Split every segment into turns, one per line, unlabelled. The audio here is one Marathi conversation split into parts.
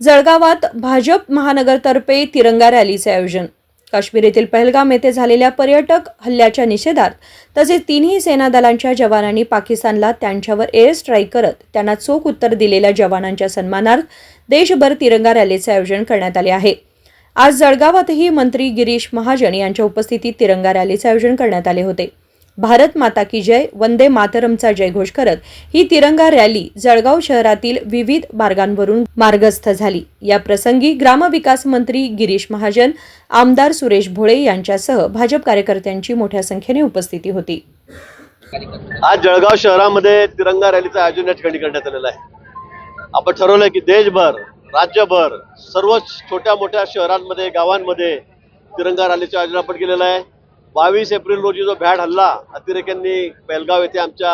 जळगावात भाजप महानगरतर्फे तिरंगा रॅलीचे आयोजन। काश्मीर येथील पहलगाम येथे झालेल्या पर्यटक हल्ल्याच्या निषेधार्थ तसेच तिन्ही सेना दलांच्या जवानांनी पाकिस्तानला त्यांच्यावर एअर स्ट्राईक करत त्यांना चोख उत्तर दिलेल्या जवानांच्या सन्मानार्थ देशभर तिरंगा रॅलीचे आयोजन करण्यात आले आहे। आज जळगावातही मंत्री गिरीश महाजन यांच्या उपस्थितीत तिरंगा रॅलीचे आयोजन करण्यात आले होते। भारत माता की जय, वंदे मातरमचा जयघोष करत ही तिरंगा रॅली जळगाव शहरातील विविध मार्गांवरून मार्गस्थ झाली। या प्रसंगी ग्रामविकास मंत्री गिरीश महाजन, आमदार सुरेश भोळे यांच्यासह भाजप कार्यकर्त्यांची मोठ्या संख्येने उपस्थिती होती।
आज जळगाव शहरामध्ये तिरंगा रॅलीचं आयोजन या ठिकाणी करण्यात आलेलं आहे। आपण ठरवलंय की देशभर, राज्यभर, सर्व छोट्या मोठ्या शहरांमध्ये, गावांमध्ये तिरंगा रॅलीचं आयोजन आपण केलेलं आहे। 22 एप्रिल रोजी जो भ्याड हल्ला अतिरेक्यांनी पहलगाव येथे आमच्या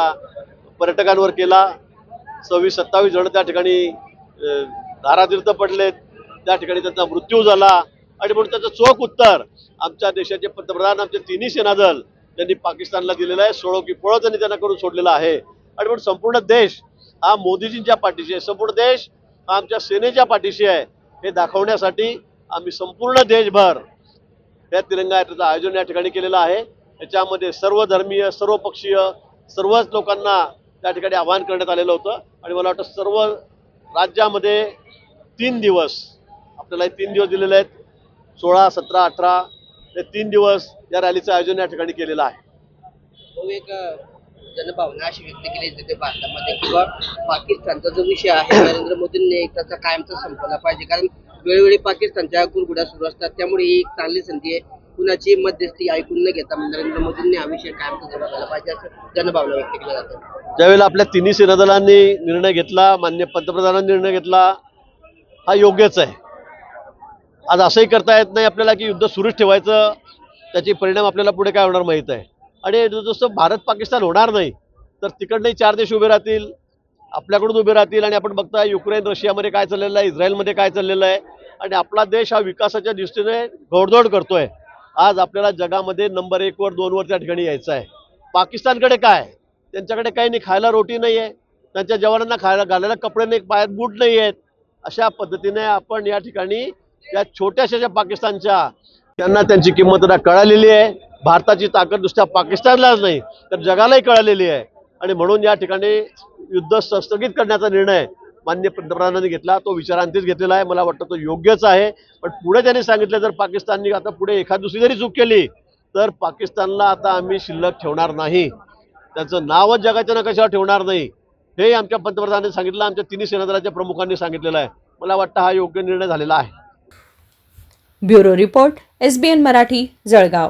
पर्यटकांवर केला, 26-27 जण त्या ठिकाणी धारातीर्थ पडले, त्या ठिकाणी त्यांचा मृत्यू झाला आणि म्हणून त्याचं चोख उत्तर आमच्या देशाचे पंतप्रधान, आमचे तिन्ही सेनादल त्यांनी पाकिस्तानला दिलेलं आहे। सोडो की पळो त्यांनी त्यांना करून सोडलेला आहे आणि म्हणून संपूर्ण देश हा मोदीजींच्या पाठीशी आहे, संपूर्ण देश हा आमच्या सेनेच्या पाठीशी आहे हे दाखवण्यासाठी आम्ही संपूर्ण देशभर या तिरंगा यात्रेचं आयोजन या ठिकाणी केलेलं आहे। याच्यामध्ये सर्व धर्मीय, सर्व पक्षीय, सर्वच लोकांना त्या ठिकाणी आवाहन करण्यात आलेलं होतं आणि मला वाटतं सर्व राज्यामध्ये 3 दिवस आपल्याला 3 दिवस दिलेले आहेत, 16, 17, 18 हे 3 दिवस या रॅलीचं आयोजन या ठिकाणी केलेलं आहे।
एक जनभावना अशी व्यक्त केली जाते भारतामध्ये किंवा पाकिस्तानचा जो विषय आहे नरेंद्र मोदींनी त्याचा कायमचा संपला पाहिजे, कारण वेळोवेळी पाकिस्तानच्या कुरघोड्या सुरू असतात, त्यामुळे ही एक चांगली संधी आहे। कुणाची मध्यस्थी ऐकून न घेता नरेंद्र मोदींनी हा विषय कायमचा सोडवला पाहिजे असं जनभावना व्यक्त केली जाते।
ज्यावेळेला आपल्या तिन्ही सेनादलांनी निर्णय घेतला, माननीय पंतप्रधानांनी निर्णय घेतला, हा योग्यच आहे। आज असंही करता येत नाही आपल्याला की युद्ध सुरूच ठेवायचं, त्याचे परिणाम आपल्याला पुढे काय होणार माहीत आहे। आणि जसं भारत पाकिस्तान होणार नाही तर तिकडनंही 4 देश उभे राहतील, आपल्याकडून उभे राहतील आणि आपण बघताय युक्रेन रशियामध्ये काय चाललेलं आहे, इस्रायलमध्ये काय चाललेलं आहे आणि आपला देश हा विकासाच्या दृष्टीने घोडदौड करतोय। आज आपल्याला जगामध्ये नंबर 1 वर 2 वर त्या ठिकाणी यायचं आहे। पाकिस्तानकडे काय, त्यांच्याकडे काही नाही, खायला रोटी नाही आहे, त्यांच्या जवानांना खायला घालायला कपडे नाही, पायात बूट नाही आहेत। अशा पद्धतीने आपण या ठिकाणी या छोट्याशा पाकिस्तानच्या त्यांना त्यांची किंमत आता कळालेली आहे। भारताची ताकद नुसत्या पाकिस्तानलाच नाही तर जगालाही कळालेली आहे आणि म्हणून या ठिकाणी युद्ध स्थगित करण्याचा निर्णय माननीय पंतप्रधानांनी घेतला, तो विचारांतीच घेतलेला आहे। मला वाटतं तो योग्यच आहे। पण पुढे त्यांनी सांगितलं जर पाकिस्तानने आता पुढे एखाद दुसरी जरी चूक केली तर पाकिस्तानला आता आम्ही शिल्लक ठेवणार नाही, त्याचं नावच जगाच्या नकाशावर ठेवणार नाही, हे आमच्या पंतप्रधानांनी सांगितलं, आमच्या तिन्ही सेनादलाच्या प्रमुखांनी सांगितलेलं आहे। मला वाटतं हा योग्य निर्णय झालेला आहे।
Bureau report, SBN Marathi, Jalgaon.